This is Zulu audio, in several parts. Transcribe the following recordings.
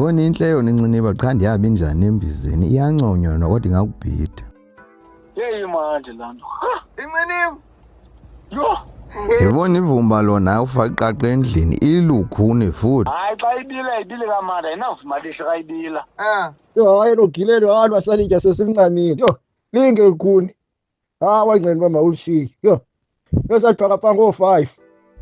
Yabona inhle yona inciniba qha ndiyabe injani embizeni iyanconywa nokodwa ingakubhida. Yeyi manje lando. Inciniba. Yo. Yabona ivumba lona ufaka qaqa endlini ilukhuni futhi. Hayi xa ibile kamanda ayinavuma lihle xa ibila. Yo hayi logilelo abantu basalitya sesimncamile. Yo linge lukhuni. Wangcela uba mawulishiye. Yo yosalipaka ngo-5.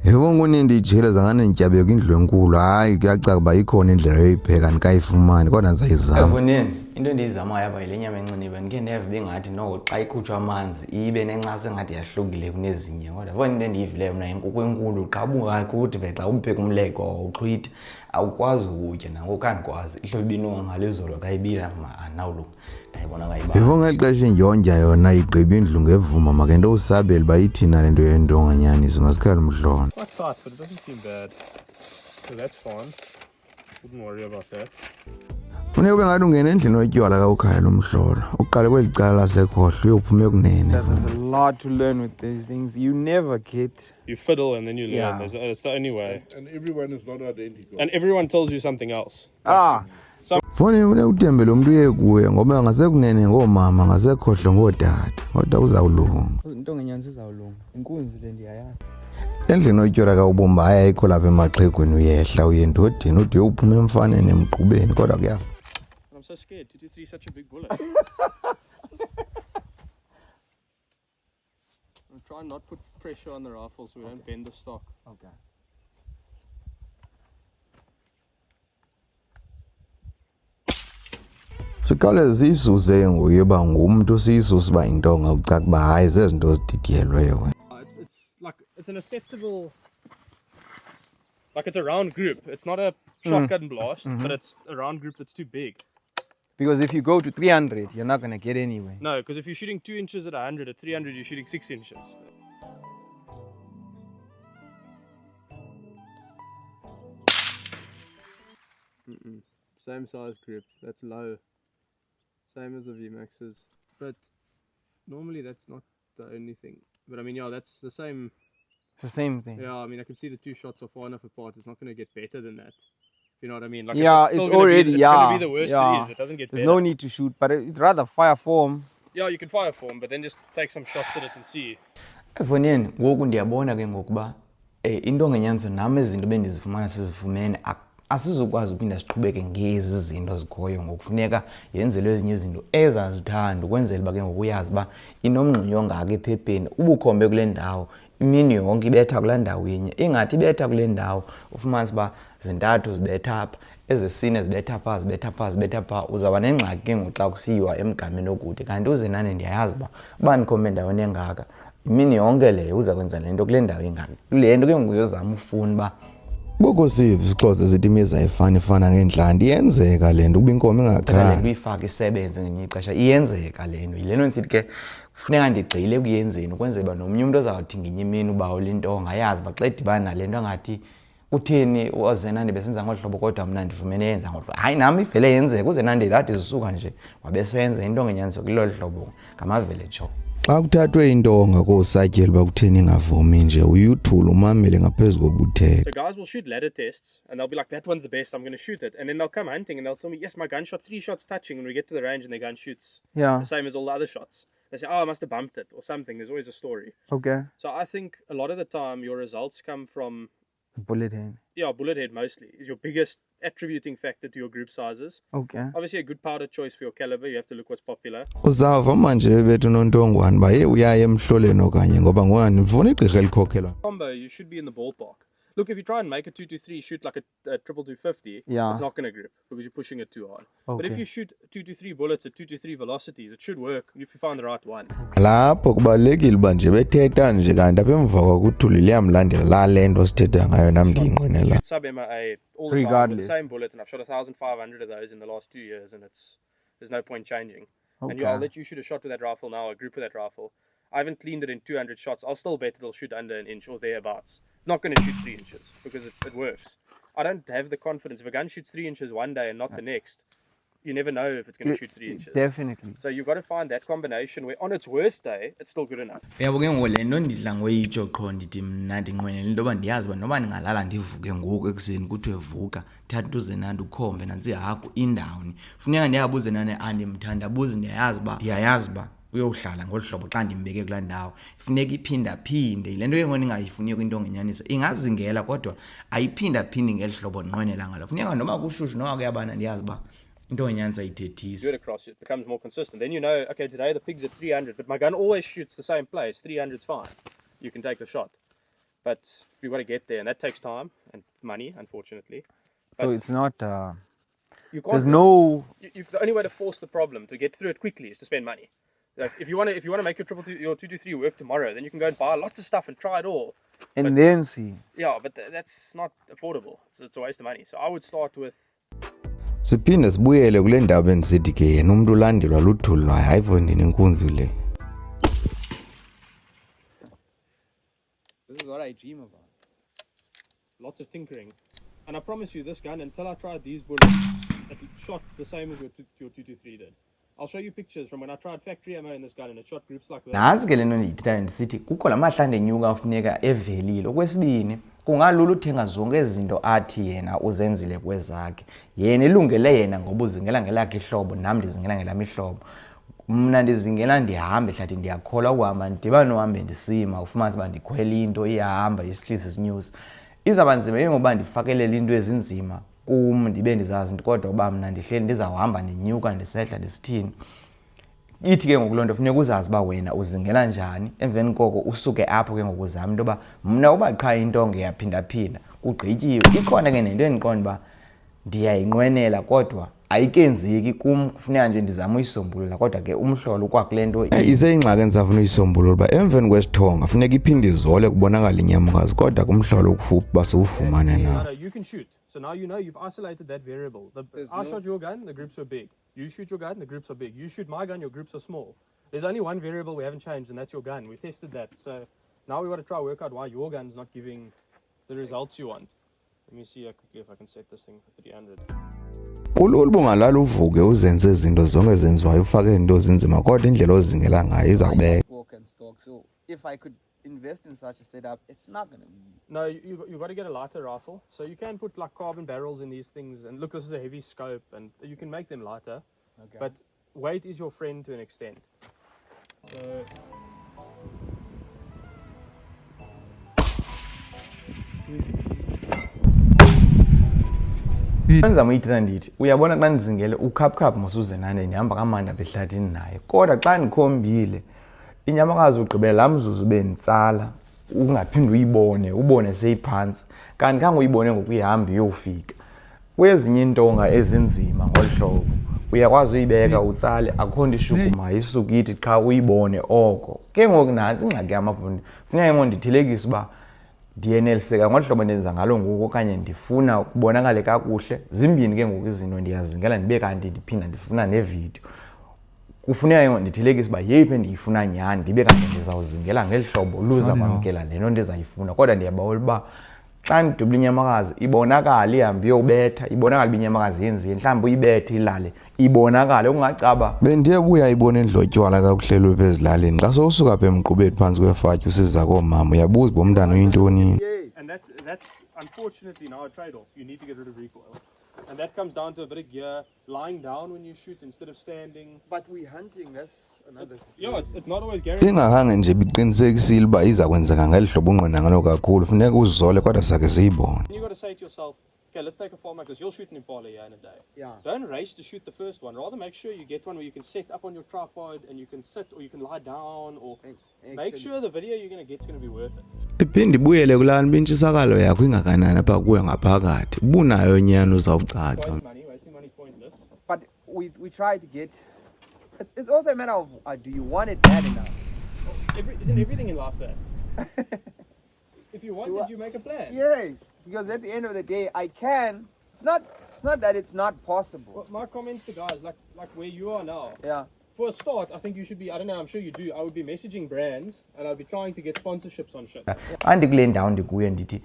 Yabona kunindi ijele zangane ntyabeko indlu enkulu. Hayi kuyacaka uba ikhona indlela yoyipheka nikayifumani kodwa ndizayizama. Yaboneni into endiyizamayo apha yile nyama enciniba ndike ndeve bengathi no xa ikhutshwa amanzi ibe nencasa engathi yahlukile kunezinye kodwa fona into endiyivileyo mna inkukhu enkulu xa bungakuthi xa upheka umleqwa uxhwitha awukwazi ukutya nangoku andikwazi ihlobo ibinonga ngalizolo xa ibila anawulunga ndayibona kayiba. Yabona ngeli xesha indyondya yona igqiba indlu ngevuma make nto usabela uba ithina le nto yendonganyaniso masikhale umdlwana. Quite tight, but it doesn't seem bad. So that's fine. Wouldn't worry about that. Funeka ube ngathi ungena endlini otywala kawukhaya lo mhlolo uqale kweli cala lasekhohlo uyophume kunene. There's a lot to learn with these things. You never get. You fiddle and then you learn. Yeah. It's the only way. And everyone is not identical. And everyone tells you something else. Funeka utembele umuntu uye kuye ngoba ngasekunene ngoomama ngasekhohlo ngootata kodwa uzawulunga. Into ngenyanisa izawulunga. Inkunzi le ndiyayazi. Endlini otywala kawubomba hayi ayikho lapha emaxhegweni uyehla uye ndodini ude uphume emfaneni emgqubeni kodwa kuyafa. I'm so scared. 223 is such a big bullet. I'm trying not to put pressure on the rifle so we don't bend the stock. Okay. Siqale siyisuse ngokuba ngumntu siyisuse uba intonga ucaka uba hayi zezinto zididiyelweyo. It's an acceptable, like it's a round group. It's not a shotgun blast, but it's a round group that's too big. Because if you go to 300, you're not going to get anywhere. No, because if you're shooting 2 inches at 100, at 300 you're shooting 6 inches. Same size grip, that's low. Same as the VMAXs. But normally that's not the only thing. But I mean, yeah, that's the same. It's the same thing. Yeah, I mean, I can see the two shots are far enough apart. It's not going to get better than that. You know what I mean? Like Yeah, it's already, it's yeah. going to be the worst yeah. it is. It doesn't get There's better. no need to shoot, but it'd rather fire form. Yeah, you can fire for them, but then just take some shots at it and see. Efoneni ngoku ndiyabona ke ngokuba into ngenyanzo nami izinto bendizifumana sizifumene asizokwazi uphinda siqhubeke ngezi zinto zikhoyo ngokufuneka yenzelwe ezinye izinto ezazithanda ukwenzela uba ke ngokuyazi uba inomngxunyo ongaka ephepheni ubukhombe kule ndawo imini yonke ibetha kulaa ndawo inye ingathi ibetha kule ndawo ufumanise uba zintathu zibetha apha ezesine zibetha phaa zibetha phaa zibetha phaa uzawuba nengxaki ke ngoku xa kusiyiwa emgameni okude kanti uzenane ndiyayazi uba ndikhombe endaweni engaka imini yonke leyo uza kwenza le nto kule ndawo engaka le nto ke nguyozama ufuna uba Boko sivi sixhoze sithi imiza ifana ngendlandi iyenzeka le nto kuba inkomo ingakhali. Kuyifaka isebenze ngenye ixesha iyenzeka le nto yile nto nsithi ke kufuneka ndigxile kuyenzeni ukwenzela uba nomnye umuntu ozawuthi ngenye imini uba ulintonga yazi uba xa idibana nale nto angathi kutheni uZenandi besenza ngolu hlobo kodwa mna ndifumene yenza ngolu hayi nami ivele yenzeka uZenandi lathi zisuka nje wabesenza into ngenyanzo kulolu hlobo ngamavele jo. Xa kuthathwe intonga kosatyela uba kutheni ingavumi nje uyuthula umamele ngaphezu kobuthetha. So guys will shoot ladder tests and they'll be like, that one's the best, I'm going to shoot it. And then they'll come hunting and they'll tell me, yes, my gun shot 3 shots touching. When we get to the range and their gun shoots the same as all the other shots. They say, oh, I must have bumped it or something. There's always a story. Okay. So I think a lot of the time your results come from Bullet head. Yeah, bullet head mostly is your biggest attributing factor to your group sizes. Okay. Obviously a good powder choice for your caliber, you have to look what's popular. Uzava manje bethu nontongwane ba uyaye emhloleni okanye ngoba ngwani ufuna igqirha elikhokhelwa. Combo, you should be in the ballpark. Look, if you try and make a 223 shoot like a 22250, Yeah. it's not going to grip because you're pushing it too hard. Okay. But if you shoot 223 bullets at 223 velocities, it should work if you find the right one. Lapho kubalekile uba nje bethetha nje kanti apha emva kwakuthuli liyamlandela la lento sithetha ngayo nami ndiyinqwenela. Shoot sub MA all the time with Regardless. the same bullet, and I've shot 1,500 of those in the last 2 years, and there's no point changing. And Okay. I'll let you shoot a shot with that rifle now, a group with that rifle. I haven't cleaned it in 200 shots. I'll still bet it'll shoot under an inch or thereabouts. It's not going to shoot 3 inches because it works. I don't have the confidence. If a gun shoots 3 inches one day and not the next, you never know if it's going to shoot 3 inches. Definitely. So you've got to find that combination where on its worst day, it's still good enough. yabo ke ngoku le nto ndidla ngoyitsho qho ndithi mna ndinqwenela into yoba ndiyazi uba noba ndingalala ndivuke ngoku ekuseni kuthiwe vuka thatha uzenandi ukhombe nantsi ihagu indawuni funeka ndiyabuze nane andimthandabuzi ndiyayazi uba uyohlala ngolu hlobo xa ndimbeke kulaa ndawo funeka iphindaphinde yile nto ke ngoku ndingayifuniyo kwinto ongenyanisa ingazingela kodwa ayiphindaphindi ngeli hlobo ndinqwenela ngalo funeka noba kushushu noba kuyabana ndiyazi uba into ongenyanisa ayithethisi. Do it across, it becomes more consistent. Then you know, okay, today the pig's at 300, but my gun always shoots the same place. 300's fine. You can take the shot. But you've got to get there, and that takes time and money, unfortunately. So But it's not. you can't, There's no. the only way to force the problem to get through it quickly is to spend money. Like if you want to make your 223 work tomorrow, then you can go and buy lots of stuff and try it all. And then see. Yeah, but that's not affordable. It's a waste of money. So I would start with. siphinde sibuyele kule ndaba endisithi ke yena umuntu ulandelwa luthulu lwayo hayi fondini inkunzi le. This is what I dream about. Lots of tinkering. And I promise you, this gun, until I tried these bullets, it shot the same as your 223 did. I'll show you pictures from when I tried factory ammo in this gun and it shot groups like that. Nantsi ke le nto ndiyithethayo ndisithi kukho la mahlande enyuka afuneka evelile. Okwesibini kungalula uthenga zonke izinto athi yena uzenzile kwezakhe yena ilungele yena ngoba uzingela ngelakhe ihlobo nami ndizingela ngelami ihlobo mna ndizingela ndihambe hlathi ndiyakholwa ukuhamba ndiba nohambe ndisima ufumanise uba ndikhwela into iyahamba isihlisi isinyusi izawuba nzima ngoba ndifakelele into ezinzima kum ndibe ndizazi kodwa uba mna ndihleli ndizawuhamba ndinyuka ndisehla ndisithini ithi ke ngoku loo nto funeka uzazi uba wena uzingela njani emveni koko usuke apho ke ngoku uzama into yoba mna uba qha into ngeyaphinda-phinda kugqityiwe ikhona ke nento endiqonda uba ndiyayinqwenela kodwa ayikenzeki kum kufuneka nje ndizama uyisombulula kodwa ke umhlolo ukwakule nto iseyingxaki endisafuna uyisombulula uba emveni kwesithonga funeka iphinde izole kubonakala inyamakazi kodwa kumhlolo ukufuphi uba siwufumane na. You can shoot. So now you know you've isolated that variable. I shot your gun, the groups are big. You shoot your gun, the groups are big. You shoot my gun, your groups are small. There's only one variable we haven't changed, and that's your gun. We tested that. So now we want to try work out why your gun's not giving the results you want. Let me see quickly if I can set this thing for 300. kulula bungalala uvuke uzenze izinto zonke zenziwayo ufake into zinzima kodwa indlela ozingela ngayo iza kubeka. Walk and stalk. So if I could invest in such a setup, it's not going to be. No, you've got to get a lighter rifle. So you can put like carbon barrels in these things. And look, this is a heavy scope, and you can make them lighter. Okay. But weight is your friend to an extent. So Ndizama uyithetha ndithi uyabona xa ndizingele ukhaphukhaphu mosuzenane ndihamba kamandi apha ehlathini naye kodwa xa ndikhombile inyamakazi ugqibela laa mzuzu benditsala ungaphinde uyibone ubone seyiphantsi kanti khange uyibone ngokuyihamba iyofika kwezinye intonga ezinzima ngolu hlobo uyakwazi uyibeka utsale akukho nto ishukumayo isuke ithi qha uyibone oko ke ngoku nantsi ingxaki yamabhondi funeka ngo ndithelekise uba ndiyeneliseka ngolu hlobo ndenza ngalo ngoku okanye ndifuna ukubonakale kakuhle zimbini ke ngoku izinto ndiyazingela ndibe kanti ndiphinda ndifuna nevidiyo kufuneka ngo ndithelekise uba yeyiphi endiyifuna nyhani ndibe kanti ndizawuzingela ngeli hlobo luza kwamkela le nto ndizayifuna kodwa ndiyabawela uba xa ndidubula inyamakazi ibonakale ihambe iyobetha ibonakale uba inyamakazi yenzile mhlawumbi uyibethe ilale ibonakale ungacaba bendiye buya ibona endlotywala kakuhlelwe pha ezilalini xa sowusuka apha emgqubeni phantsi kwefatyi usiza koomama uyabuza uba umntana uyintoni. and that's unfortunately now a trade-off. You need to get rid of recoil. And that comes down to a bit of gear, lying down when you shoot instead of standing. But we're hunting, that's another situation. Yeah, it's not always guaranteed. ingakhange nje biqinisekisile uba iza kwenzeka ngeli hlobo unqwena ngalo kakhulu funeka uzole kodwa sakhe siyibone. You got to say to yourself, okay, let's take a farmer because you'll shoot an impala here in a day. Yeah. Don't race to shoot the first one. Rather make sure you get one where you can set up on your tripod and you can sit or you can lie down or make sure the video you're going to get is going to be worth it. iphinde ibuyele kulaa nto intshisakalo yakho ingakanani apha kuyo ngaphakathi ubunayo nyani uzawucaca. Wasting money is pointless. But we try to get. It's also a matter of do you want it bad enough? Isn't everything in life that? If you want it, you make a plan. Yes, because at the end of the day, I can. It's not that it's not possible. Well, my comments to guys, like where you are now. Yeah. For a start, I think you should be, I don't know, I'm sure you do, I would be messaging brands and I'd be trying to get sponsorships on shit. andikule ndawo ndikuyo ndithi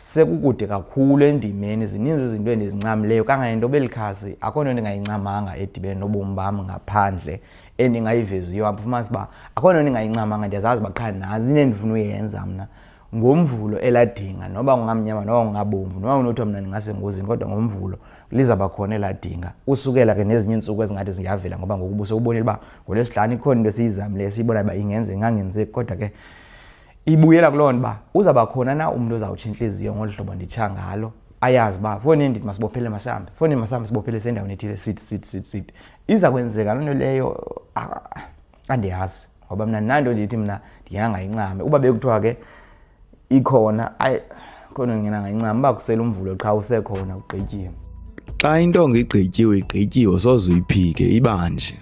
sekukude kakhulu endimeni, zininzi izinto endizincamileyo kangayinto belikhasi akho nto ndingayincamanga edibene nobomi bam ngaphandle endingayiveziyo apho fumanisa uba akho nto ndingayincamanga. Ndiyazazi uba qha nazi into endifuna uyenza mna ngomvulo eladinga, noba kungamnyama noba kungabomvu noba kunothiwa mna ndingasengozini, kodwa ngomvulo lizaba khona eladinga. Usukela ke nezinye iintsuku ezingathi ziyavela ngoba ngoku busewubonile uba ngoLwesihlanu ikhona into esiyizamileyo esiyibona uba ingenze ingangenzeki, kodwa ke ibuyela kuloo nto uba uzawuba khona na umntu ozawutsha intliziyo ngolu hlobo nditsha ngalo, ayazi uba fowunini ndithi masibophele masihambe, fowunini masihambe sibophele sendaweni ethile sithi. Iza kwenzeka loo nto leyo andiyazi ngoba mna nanto ndithi mna ndingangayincami. Uba bekuthiwa ke ikhona khona ndingangayincami, uba kusela umvulo qha usekhona ugqityiwe. Xa intonga igqityiwe soze uyiphike ibanje.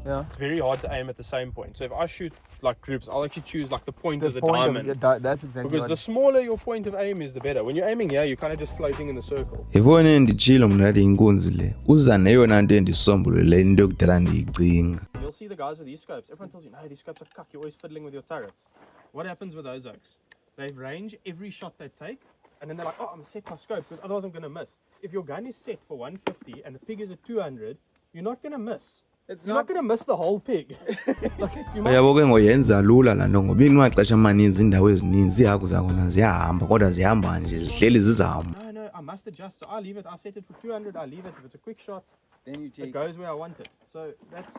Yeah. It's very hard to aim at the same point. So if I shoot like groups, I'll actually choose like the point of the diamond. That's exactly because the smaller your point of aim is, the better. When you're aiming here, you're kind of just floating in the circle. Ifone nditshilo mna nathi inkunzi le uza neyona nto endisombulule into yokudala ndiyicinga. You'll see the guys with these scopes. Everyone tells you, no, these scopes are cuck. You're always fiddling with your turrets. What happens with those oaks? They range every shot they take, and then they're like, oh, I'm set my scope because otherwise I'm going to miss. If your gun is set for 150 and the pig is at 200, you're not going to miss. You're not going to miss the whole pig. Yabo ke ngoyenza lula la nto ngoba inwaxesha amaninzi indawo ezininzi ihagu zakhona ziyahamba kodwa zihamba nje zihleli zizahamba. No, I must adjust. So I leave it. I set it for 200. I leave it. If it's a quick shot, then you take it goes where I want it. So that's,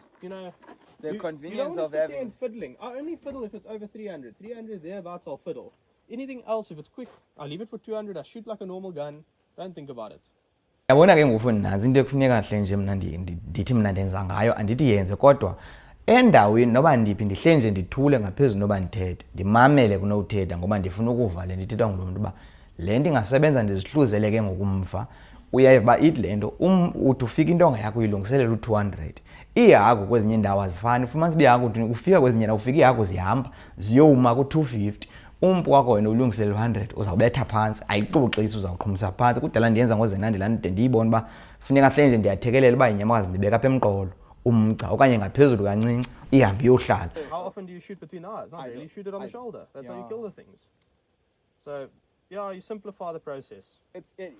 the convenience of having and fiddling. I only fiddle if it's over 300. 300 thereabouts I'll fiddle. Anything else, if it's quick, I leave it for 200. I shoot like a normal gun. Don't think about it. Yabona ke ngofuni nanzi into ekufuneka kahle nje mna ndithi mna ndenza ngayo andithi yenze, kodwa endaweni noba ndiphi ndihle nje ndithule ngaphezulu noba ndithethe ndimamele kunothetha ngoba ndifuna ukuva le ndithethwa ngulo mntu uba le nto ingasebenza ndizihluzele ke ngokumva. Uyayiva ithi le nto uthi ufika intonga yakho uyilungiselela u-200. Iihagu kwezinye indawo azifani, ufumanisa uba ihagu ufika kwezinye ndawo ufika iihagu zihamba ziyowuma ku-250. Umpu wakho wena ulungisele 100 uzawubetha phantsi, ayixoxisi uzawuqhumisa phantsi. Kudala ndiyenza ngozenandi laa nto ndiyibona uba funeka hle nje ndiyathekelela uba inyamakazi ndibeka apha emqolo umgca okanye ngaphezulu kancinci ihambe iyohlala. How often do you shoot between the eyes? Not really. You shoot it on the shoulder. That's how you kill the things. So yeah, you simplify the process.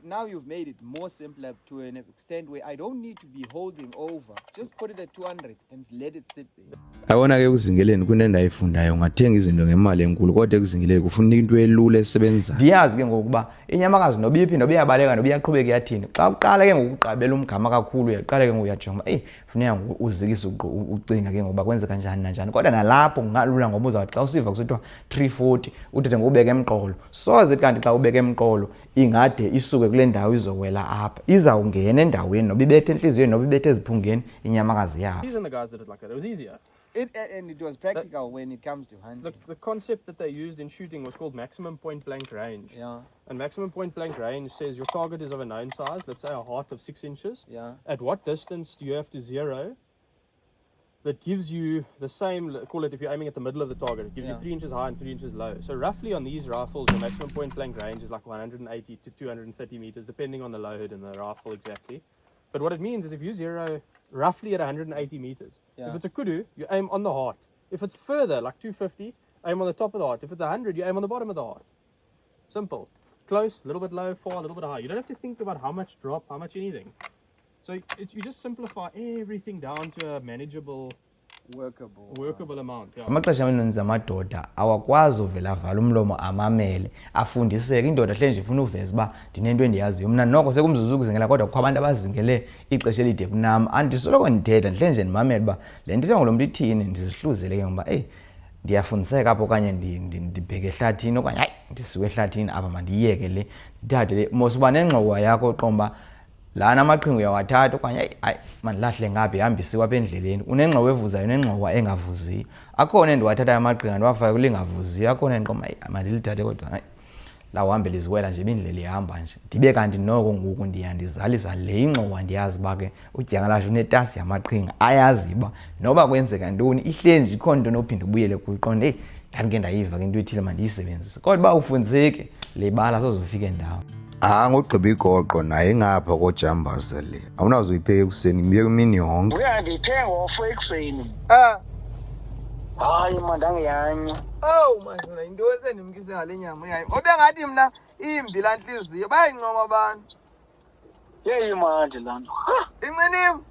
Now you've made it more simpler to an extent where I don't need to be holding over. Just put it at 200 and let it sit there. Yabona ke kuzingeleni kunto endayifundayo ungathenga izinto ngemali enkulu kodwa ekuzingeleni kufuna into elula esebenzayo. Ndiyazi ke ngokuba inyamakazi nobiphi nobiyabaleka nobiyaqhubeka yathini. Xa uqala ke ngokuqabela umgama kakhulu uyaqala ke ngokuyajonga funeka uzikise ucinga ke ngoba kwenze kanjani nanjani, kodwa nalapho kungalula ngoba uzawuthi xa usiva kusithiwa 340 uthethe ngobeka emqolo. Soze kanti xa ubeka emqolo ingade isuke kule ndawo izowela apha, izawungena endaweni noba ibethe enhliziyweni noba ibethe eziphungeni inyamakazi yayo. These are the guys that did it like that. It was easier. And it was practical when it comes to hunting. The concept that they used in shooting was called maximum point blank range. Yeah. And maximum point blank range says your target is of a known size, let's say a heart of 6 inches. Yeah. At what distance do you have to zero that gives you the same, call it if you're aiming at the middle of the target, it gives you 3 inches high and 3 inches low. So roughly on these rifles, the maximum point blank range is like 180 to 230 meters, depending on the load and the rifle exactly. But what it means is if you zero roughly at 180 meters, if it's a kudu, you aim on the heart. If it's further, like 250, aim on the top of the heart. If it's 100, you aim on the bottom of the heart. Simple. Close, a little bit low, far, a little bit high. You don't have to think about how much drop, how much anything. So you just simplify everything down to a manageable, workable amount. Yeah. Amaxesha amaninzi amadoda awakwazi uvela avala umlomo amamele afundiseke. Indoda hle nje ifuna uveza uba ndinento endiyaziyo. Mna noko sekumzuzu ukuzingela kodwa kukho abantu abazingele ixesha elide kunam. Andisoloko ndithetha ndihle nje ndimamele uba le nto ngulo mntu ithini, ndizihluzele ke ngoba ndiyafundiseka apho okanye ndibheke ehlathini okanye hayi ndisuke ehlathini apha mandiyiyeke le ndithathe le mosuba nengxowa yakho oqomba lana amaqhinga uyawathatha okanye hayi mandilahle ngaphi hambisiwe apha endleleni. Unengxowa evuzayo nengxowa engavuziyo. Akhona endiwathathayo amaqhinga ndiwafake kulingavuziyo, akhona endiqomba mandilithathe kodwa hayi lawuhambe liziwela nje ibindlela ihamba nje. Ndibe kanti noko ngoku ndiyandizalisa le ingxowa ndiyazi uba ke udyakalashe unetasi yamaqhinga ayazi uba noba kwenzeka ntoni ihle nje ikhona into nophinda ubuyele kuyiqonda ndandike ndayiva ke into ethile mandiyisebenzise. Kodwa uba ufundzeki le bala sozofika endawo. Ngogqiba igoqo naye ngapha kojambaza le awunazo uyipheka ekuseni ngibiyeka imini yonke. Uyandithenga ofu ekuseni. Hayi manje angiyanye. Oh manje wena into esendimkise ngale nyama yayo. Obengathi mina imbi la nhliziyo bayayincoma abantu. Yeyi manje lana. Incinimo.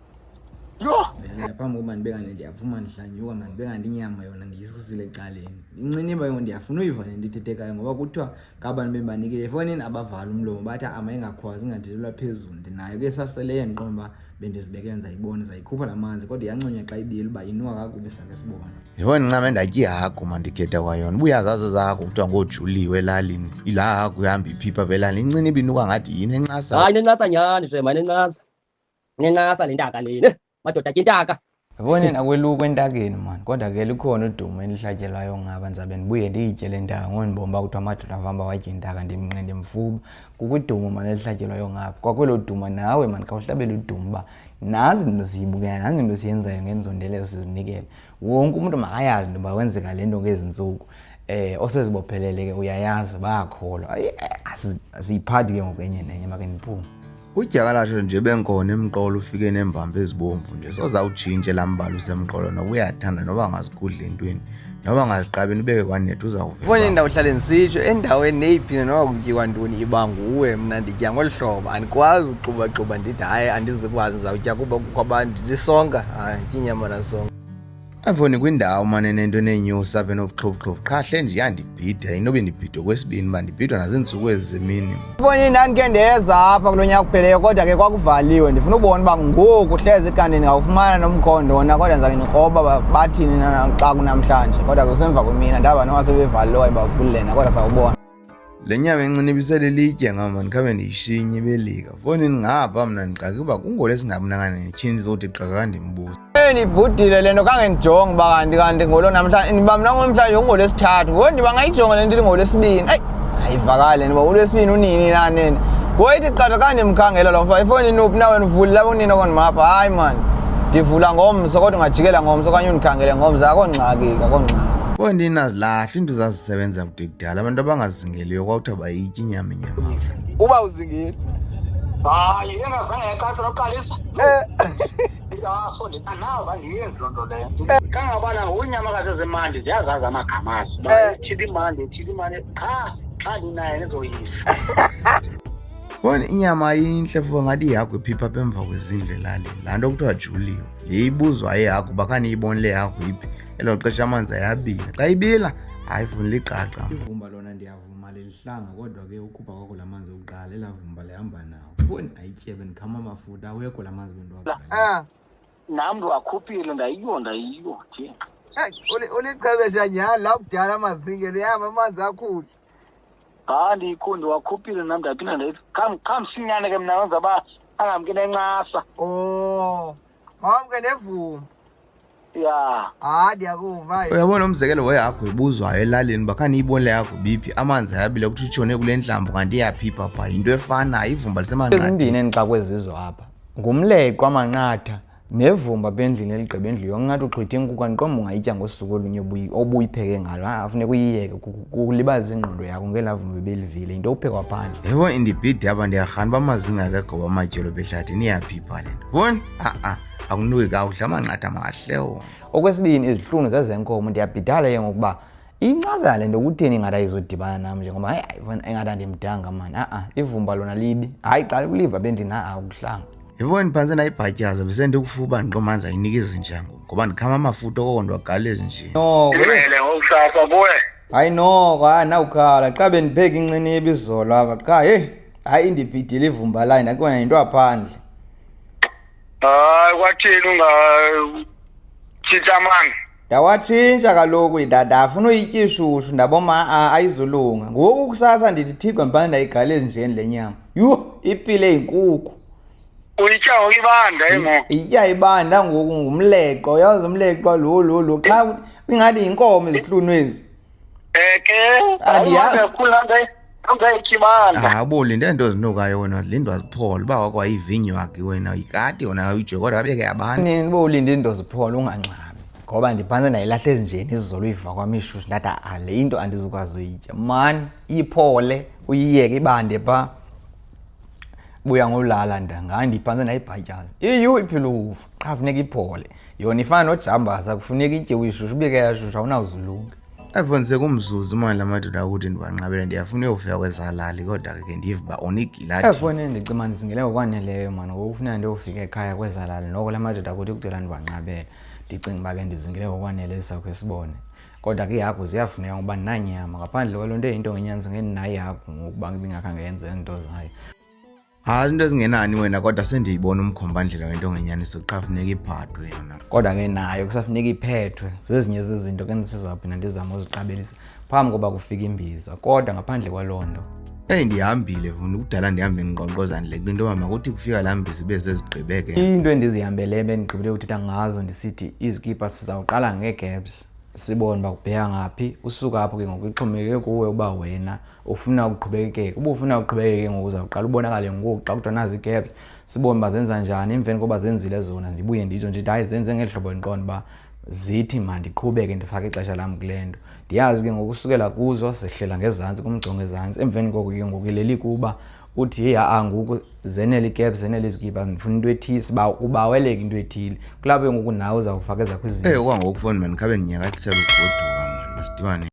Yo. Ngaphambi kokuba ndibe kanti ndiyaphuma ndihlanyuka mani ndibe kanti inyama yona ndiyisusile ecaleni. Incinimba yona ndiyafuna uyiva le nto ithethekayo ngoba kuthiwa ngabantu bebanikile efowunini abavala umlomo bathi mayingakhwazi ingadelelwa phezulu. Ndinayo ke saseleyo ndiqomba bendizibekele ndizayibona zayikhupha la manzi kodwa iyanconywa xa ibile uba inuka kakubi sake sibona. Yebo ncame ndatya ihagu mandikhetha kwayona. Ubuyazazi zakho kuthiwa ngojuliwe elalini. Ila hagu ihamba iphipha belani. Incini ibinuka ngathi yini encasa. Hayi nencasa nyani nje manje nencasa. Nencasa le ntaka lena. Madoda intaka. Yaboneni akweluko entakeni man. Kodwa ke likhona udumo elihlatshelwayo ngaba ngizabe ndibuye ndiyitye le ntaka ngonibomba kuthiwa amadoda avamba watya intaka ndimnqende mfuba. Kukudumo man elihlatshelwayo ngapha. Kwakwelo dumo nawe man khawuhlabela udumo ba nazi into siyibukela nazi into siyenzayo ngenzondelo sizinikele. Wonke umuntu makayazi into ba wenzeka le nto ngezinsuku. Osezibophelele ke uyayazi bayakholwa. Asiyiphathi ke ngokwenye nenye make niphume. Udyakalashe nje benkhona emqolo ufike nembamba ezibomvu nje sozawutshintshe lambala usemqolo noba uyathanda noba ngasikudla entweni noba ngaziqabeni ubeke kwanethu uzawuvela. Ufone indawo uhlale nisitsho endaweni neyiphina noba kutyiwa ntoni iba nguwe mna nditya ngolu hlobo andikwazi uxuba ndithi hayi andizikwazi ndizawutya kuba kukho abantu ndisonka hayi inyama nasonka. Avoni kwindawo mane nento nenyusa apha enobuxhophuxhophu qahle nje yandibhida inobe ndibhidwe kwesibini uba ndibhidwa naziintsuku ezimini. Ufone ndandike ndeza apha kulo nyaka kupheleyo kodwa ke kwakuvaliwe ndifuna ubona uba ngoku hleze kanti ndingawufumana nomkhondo wona kodwa ndiza knikroba bathini xa kunamhlanje kodwa kusemva kwemina ndaba nowasebevaliwe bavulelena kodwa sawubona. Le nyama encine biselelitye ngama ndikhabe ndiyishinye ibelika. Fonini ngapha mna ndiqake uba kungole singabunakane netyhini zothi qaka ndimbuza. Ndibhudile le nto kange ndijonge uba kanti ngolo namhlanje ndiba mna ngomhlanje ungolwesithathu ngoku ndiba ngayijonga le nto ndingolwesibini. Ayivakale ndiba ulwesibini unini nanini ngoyithi qatha kanti ndimkhangela lo mfa ifowuni nuphi nawe ndivulile lapho unini okonimapha hayi mani ndivula ngomso kodwa ungajikela ngomso okanye undikhangele ngomso akongxakika Fonini nazilahla into zazisebenza kude kudala abantu abangazingeliyo kwakuthiwa bayitya inyama. Uba uzingile Hayi engazange yaqasha lokuqalisa. Yafondisa nawe bangiyenzi loo nto leyo. Kangabana unyama kasezimandi ziyazazi amagama azo. Thili imandi xa ndinaye nizoyisa. Bona inyama inhle futhi ngathi ihagu iphipha apha emva kwezindlu elalini. Laa nto kuthiwa juliwe. Le ibuzwa ihagu bakhani iyibone le hagu iphi. Elo xesha amanzi ayabila. Xa ibila hayi funa liqaqa. Ivumba lona ndiyavuma lelihlanga kodwa ke ukhupha kwakho la manzi okuqala elavumba lihamba nawo. Ubone ayityebe ndikhama amafutha awekho la manzi bento wakho. Nam ndiwakhuphile ndayiyo nje. ulicebesha nyhani la kudala amazingelo uyahamba amanzi akhutshwa. Ndikho ndiwakhuphile nam ndaphinda ndayithi khamsinyane ke mna wenza uba angamke nencasa. Mawamke nevuma. Ya. Ndiyakuva. Uyabona umzekelo wehagu ibuzwayo elalini bakhani iyibone le hagu biphi amanzi ayabila ukuthi utshone kule ndlambo kanti iyaphipha pha yinto efanayo ivumba lisemanqatheni. Ezimbini endixa kwezizo apha ngumleqwa amanqatha nevumba bendlini eligqiba endlu yonke uxhwitha inkukhu andiqomba ungayitya ngosuku olunye obuyipheke ngalo afuneka uyiyeke kulibaza ingqondo yakho ngela vumba belivile into uphekwa phandle. Yebo indibhidi apha ndiyarhana uba amazinga akekho amatyelo behlathini iyaphipha le nto. Bona akunuki kakuhle amanqatha mahle wona. Okwesibini izihlunu zezenkomo ndiyabhidala ke ngokuba incazana le nto kutheni ingathi ayizodibana nam njengoba hayi engathi andimdanga mani ivumba lona libi hayi qala kuliva bendini akuhlanga. Yebo ndiphantse ndayibhatyaza bese ndikufuba ndiqomanza ayinika izinjango ngoba ndikhama amafutha okoko ndiwagalezi nje. Imele ngokusasa kuwe. Hayi noko nawukhala xa bendipheka incinibi izolo apha qha hayi indibhidile ivumba layo ndakubona into aphandle. Kwathini ungatshintsha mani? Ndawatshintsha kaloku ndafuna uyitya ishushu ndaboma ayizulunga ngoku kusasa ndithi thixo ndibana ndayigalezi njeni le nyama ipile inkukhu. Uyitya ngokibanda ngoku. Itya ibanda ngoku ngumleqwa uyazi umleqwa lo xa ingathi inkomo izihlunu ezi. Andiyazi khula ngayikibanda. Aboli into zinukayo wena lindwa ziphola uba wakwayivinyo wakhe wena ikati yona uyijwe kodwa abeke abantu. Nini bolinda into ziphola ungangxabi ngoba ndiphanze ndayilahle ezinjeni izolo uyiva kwamishushu ndathi le into andizukwazi uyitya man iphole uyiyeke ibande pha. buya ngolala ndanga ndiphantse nayibhatyaza iyo iphila ufa qha funeka iphole yona ifana nojambaza kufuneka itye uyishushu ubeke yashushu awunawuzilunga. Ayifundise kumzuzu manje la madoda ukuthi ndibanqabele ndiyafuna uyofika kwezalali kodwa ke ndiva uba onigilati. Efone ndicima ndizingele ngokwaneleyo mani ngokufuneka ndiyofika ekhaya kwezalali noko la madoda ukuthi kudela ndibanqabele ndicinga uba ke ndizingele ngokwaneleyo esakho esibone. Kodwa ke ihagu ziyafuneka ngoba ndinanyama ngaphandle kwalo nto eyinto ngenyanza ngendinayo ihagu ngokuba ngibingakhange yenze into zayo. Into ezingenani wena kodwa sendiyibona umkhombandlela wento ngenyaniso qha funeka iphathwe yona. Kodwa ke nayo kusafuneka iphethwe zezinye zezinto ke ndisizawuphinda ndizama uziqabelisa phambi koba kufika imbiza kodwa ngaphandle kwaloo nto. Ndihambile funa kudala ndihambe ngqonqozana le into yoba makuthi kufika laa mbiza ibe sezigqibeke. Into endizihambele bendigqibele uthetha ngazo ndisithi izikipa sizawuqala ngee-gaps sibone uba kubheka ngaphi usuka apho ke ngoku ixhomekeke kuwe uba wena ufuna uqhubekeke. Uba ufuna uqhubekeke ngoku uzawuqala ubonakale ngoku xa kuthiwa nazi ii-gaps sibone uba zenza njani emveni koba zenzile zona ndibuye nditsho ndithi hayi zenze ngeli hlobo ndiqonda uba zithi mandiqhubeke ndifake ixesha lam kule nto. Ndiyazi ke ngokusukela kuzo sehlela ngezantsi kumjongo ezantsi emveni koko ke ngoku ileli kuba uthi hey ngoku zenele ii-gaps zenele izikipa ndifuna into ethile siba ubaweleke into ethile kulapho ke ngoku nawe uzawufaka ezakho izinto. Okwangoku foni mani khabe ndinyakathisela ugoduka mani masidibane.